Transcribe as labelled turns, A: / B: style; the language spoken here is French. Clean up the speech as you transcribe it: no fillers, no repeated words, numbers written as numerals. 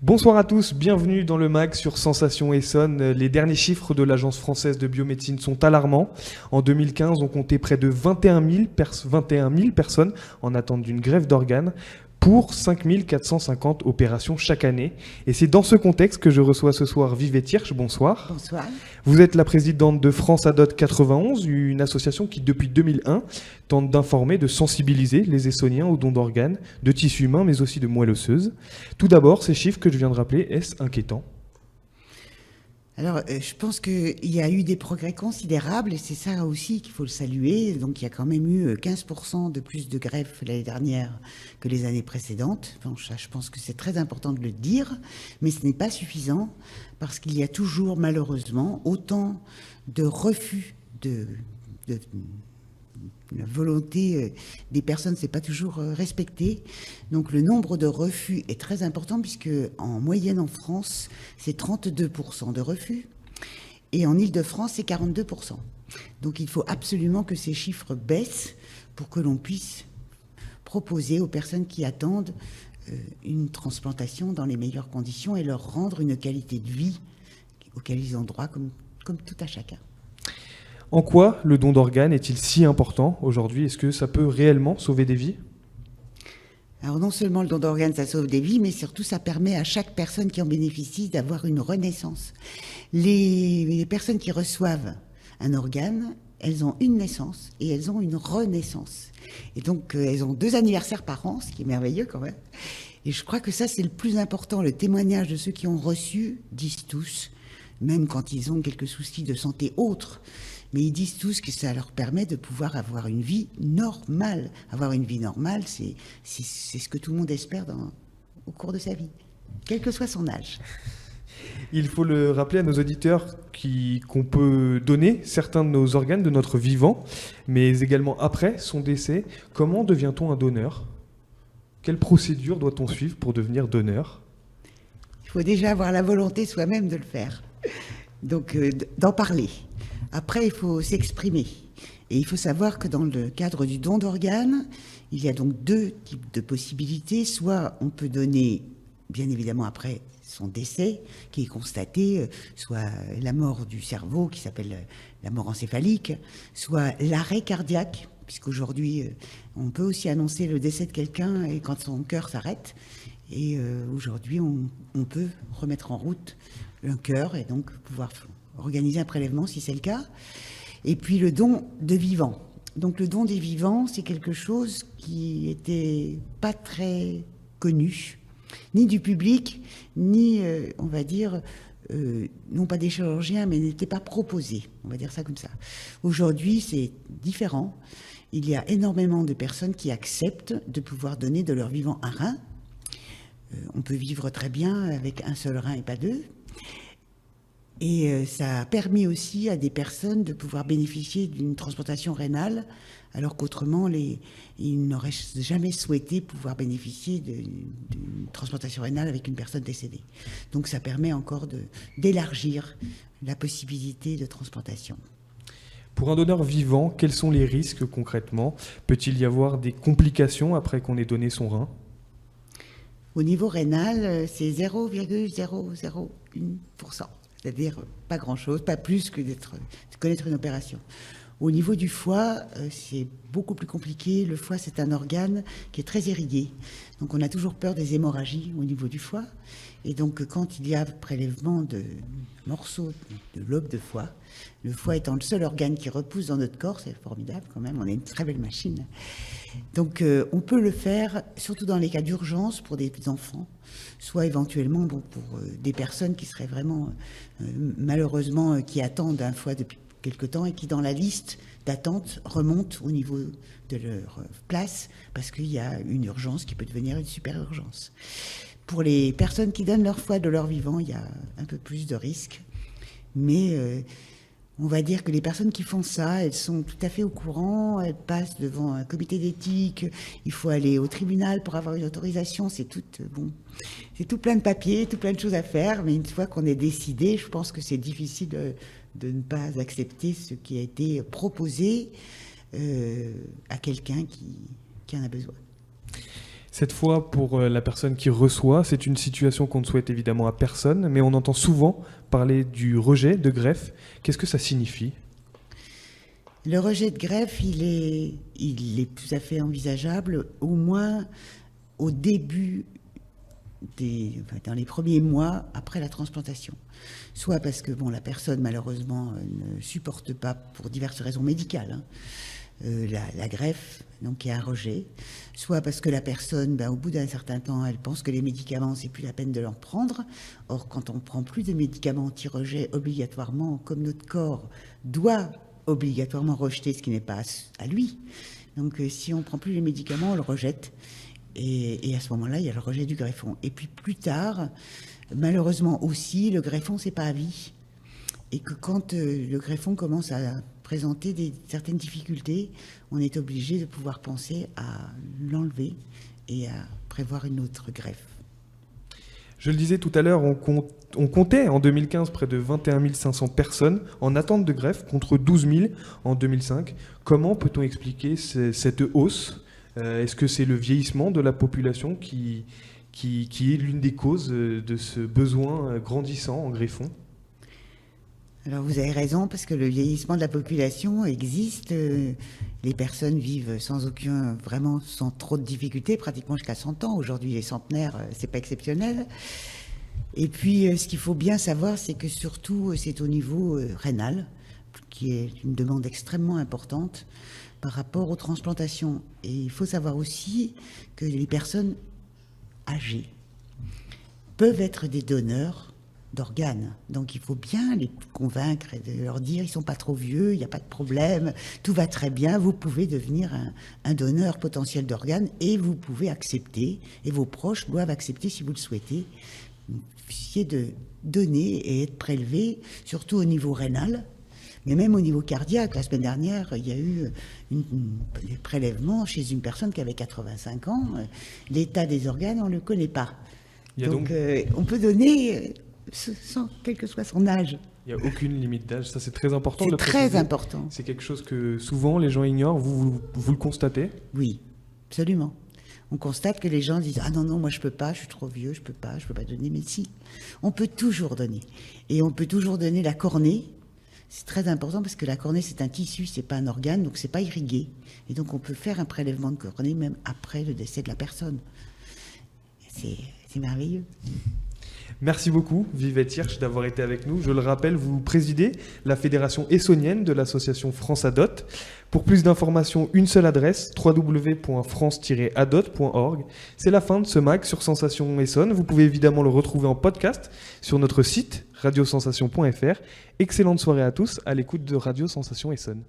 A: Bonsoir à tous, bienvenue dans le MAG sur Sensation Essonne. Les derniers chiffres de l'Agence française de biomédecine sont alarmants. En 2015, on comptait près de 21 000 personnes en attente d'une greffe d'organes pour 5 450 opérations chaque année. Et c'est dans ce contexte que je reçois ce soir Vivette Hirsch. Bonsoir.
B: Bonsoir.
A: Vous êtes la présidente de France Adot 91, une association qui, depuis 2001, tente d'informer, de sensibiliser les Essonniens aux dons d'organes, de tissus humains, mais aussi de moelle osseuse. Tout d'abord, ces chiffres que je viens de rappeler, est-ce inquiétant ?
B: Alors, je pense qu'il y a eu des progrès considérables et c'est ça aussi qu'il faut le saluer. Donc, il y a quand même eu 15% de plus de greffes l'année dernière que les années précédentes. Bon, ça, je pense que c'est très important de le dire, mais ce n'est pas suffisant parce qu'il y a toujours, malheureusement, autant de refus de la volonté des personnes, c'est pas toujours respecté. Donc le nombre de refus est très important puisque en moyenne en France, c'est 32% de refus et en Île-de-France, c'est 42%. Donc il faut absolument que ces chiffres baissent pour que l'on puisse proposer aux personnes qui attendent une transplantation dans les meilleures conditions et leur rendre une qualité de vie auquel ils ont droit comme tout à chacun.
A: En quoi le don d'organes est-il si important aujourd'hui ? Est-ce que ça peut réellement sauver des vies ?
B: Alors non seulement le don d'organes, ça sauve des vies, mais surtout ça permet à chaque personne qui en bénéficie d'avoir une renaissance. Les personnes qui reçoivent un organe, elles ont une naissance et elles ont une renaissance. Et donc elles ont 2 anniversaires par an, ce qui est merveilleux quand même. Et je crois que ça c'est le plus important. Le témoignage de ceux qui ont reçu disent tous, même quand ils ont quelques soucis de santé autres, mais ils disent tous que ça leur permet de pouvoir avoir une vie normale. Avoir une vie normale, c'est ce que tout le monde espère au cours de sa vie, quel que soit son âge.
A: Il faut le rappeler à nos auditeurs qu'on peut donner certains de nos organes de notre vivant, mais également après son décès. Comment devient-on un donneur ? Quelle procédure doit-on suivre pour devenir donneur ?
B: Il faut déjà avoir la volonté soi-même de le faire, donc d'en parler. Après, il faut s'exprimer. Et il faut savoir que dans le cadre du don d'organes, il y a donc 2 types de possibilités. Soit on peut donner, bien évidemment après son décès, qui est constaté, soit la mort du cerveau, qui s'appelle la mort encéphalique, soit l'arrêt cardiaque, puisqu'aujourd'hui, on peut aussi annoncer le décès de quelqu'un et quand son cœur s'arrête. Et aujourd'hui, on peut remettre en route un cœur et donc pouvoir organiser un prélèvement si c'est le cas. Et puis le don de vivants. Donc le don des vivants, c'est quelque chose qui était pas très connu, ni du public, ni, on va dire, non pas des chirurgiens, mais n'était pas proposé. On va dire ça comme ça. Aujourd'hui, c'est différent. Il y a énormément de personnes qui acceptent de pouvoir donner de leur vivant un rein. On peut vivre très bien avec un seul rein et pas 2. Et ça a permis aussi à des personnes de pouvoir bénéficier d'une transplantation rénale, alors qu'autrement, ils n'auraient jamais souhaité pouvoir bénéficier d'une transplantation rénale avec une personne décédée. Donc ça permet encore d'élargir la possibilité de transplantation.
A: Pour un donneur vivant, quels sont les risques concrètement ? Peut-il y avoir des complications après qu'on ait donné son rein ?
B: Au niveau rénal, c'est 0,001%. C'est-à-dire pas grand-chose, pas plus que de connaître une opération. Au niveau du foie, c'est beaucoup plus compliqué. Le foie, c'est un organe qui est très irrigué. Donc on a toujours peur des hémorragies au niveau du foie. Et donc quand il y a prélèvement de morceaux de lobe de foie, le foie étant le seul organe qui repousse dans notre corps, c'est formidable quand même, on a une très belle machine. Donc on peut le faire, surtout dans les cas d'urgence pour des enfants, soit éventuellement pour des personnes qui seraient vraiment, malheureusement, qui attendent un foie depuis quelque temps et qui, dans la liste d'attente, remontent au niveau de leur place parce qu'il y a une urgence qui peut devenir une super urgence. Pour les personnes qui donnent leur foie de leur vivant, il y a un peu plus de risques, mais on va dire que les personnes qui font ça, elles sont tout à fait au courant, elles passent devant un comité d'éthique, il faut aller au tribunal pour avoir une autorisation, c'est tout plein de papiers, tout plein de choses à faire, mais une fois qu'on est décidé, je pense que c'est difficile de ne pas accepter ce qui a été proposé à quelqu'un qui en a besoin.
A: Cette fois, pour la personne qui reçoit, c'est une situation qu'on ne souhaite évidemment à personne, mais on entend souvent parler du rejet de greffe. Qu'est-ce que ça signifie ?
B: Le rejet de greffe, il est tout à fait envisageable, au moins au début, dans les premiers mois après la transplantation. Soit parce que la personne, malheureusement, ne supporte pas, pour diverses raisons médicales, la greffe, donc il y a un rejet. Soit parce que la personne, au bout d'un certain temps, elle pense que les médicaments, c'est plus la peine de l'en prendre. Or, quand on ne prend plus de médicaments anti-rejet obligatoirement, comme notre corps doit obligatoirement rejeter ce qui n'est pas à lui. Donc si on ne prend plus les médicaments, on le rejette. Et à ce moment-là, il y a le rejet du greffon. Et puis plus tard, malheureusement aussi, le greffon, c'est pas à vie. Et que quand le greffon commence à présenter certaines difficultés, on est obligé de pouvoir penser à l'enlever et à prévoir une autre greffe.
A: Je le disais tout à l'heure, on comptait en 2015 près de 21 500 personnes en attente de greffe contre 12 000 en 2005. Comment peut-on expliquer cette hausse ? Est-ce que c'est le vieillissement de la population qui est l'une des causes de ce besoin grandissant en greffons ?
B: Alors vous avez raison, parce que le vieillissement de la population existe. Les personnes vivent sans trop de difficultés, pratiquement jusqu'à 100 ans. Aujourd'hui, les centenaires, c'est pas exceptionnel. Et puis, ce qu'il faut bien savoir, c'est que surtout, c'est au niveau rénal, qui est une demande extrêmement importante par rapport aux transplantations. Et il faut savoir aussi que les personnes âgées peuvent être des donneurs d'organes. Donc il faut bien les convaincre et de leur dire, ils ne sont pas trop vieux, il n'y a pas de problème, tout va très bien, vous pouvez devenir un donneur potentiel d'organes et vous pouvez accepter, et vos proches doivent accepter si vous le souhaitez, de donner et être prélevé, surtout au niveau rénal, mais même au niveau cardiaque. La semaine dernière, il y a eu des prélèvements chez une personne qui avait 85 ans. L'état des organes, on ne le connaît pas. Donc on peut donner sans quel que soit son âge.
A: Il n'y a aucune limite d'âge, ça c'est très important.
B: C'est très important.
A: C'est quelque chose que souvent les gens ignorent, vous le constatez ?
B: Oui, absolument. On constate que les gens disent « Ah non, moi je peux pas, je suis trop vieux, je peux pas donner. » Mais si, on peut toujours donner. Et on peut toujours donner la cornée. C'est très important parce que la cornée c'est un tissu, c'est pas un organe, donc c'est pas irrigué. Et donc on peut faire un prélèvement de cornée même après le décès de la personne. C'est merveilleux.
A: Merci beaucoup, Vivette Hirsch, d'avoir été avec nous. Je le rappelle, vous présidez la fédération essonnienne de l'association France Adot. Pour plus d'informations, une seule adresse, www.france-adot.org. C'est la fin de ce MAG sur Sensation Essonne. Vous pouvez évidemment le retrouver en podcast sur notre site radiosensation.fr. Excellente soirée à tous à l'écoute de Radio Sensation Essonne.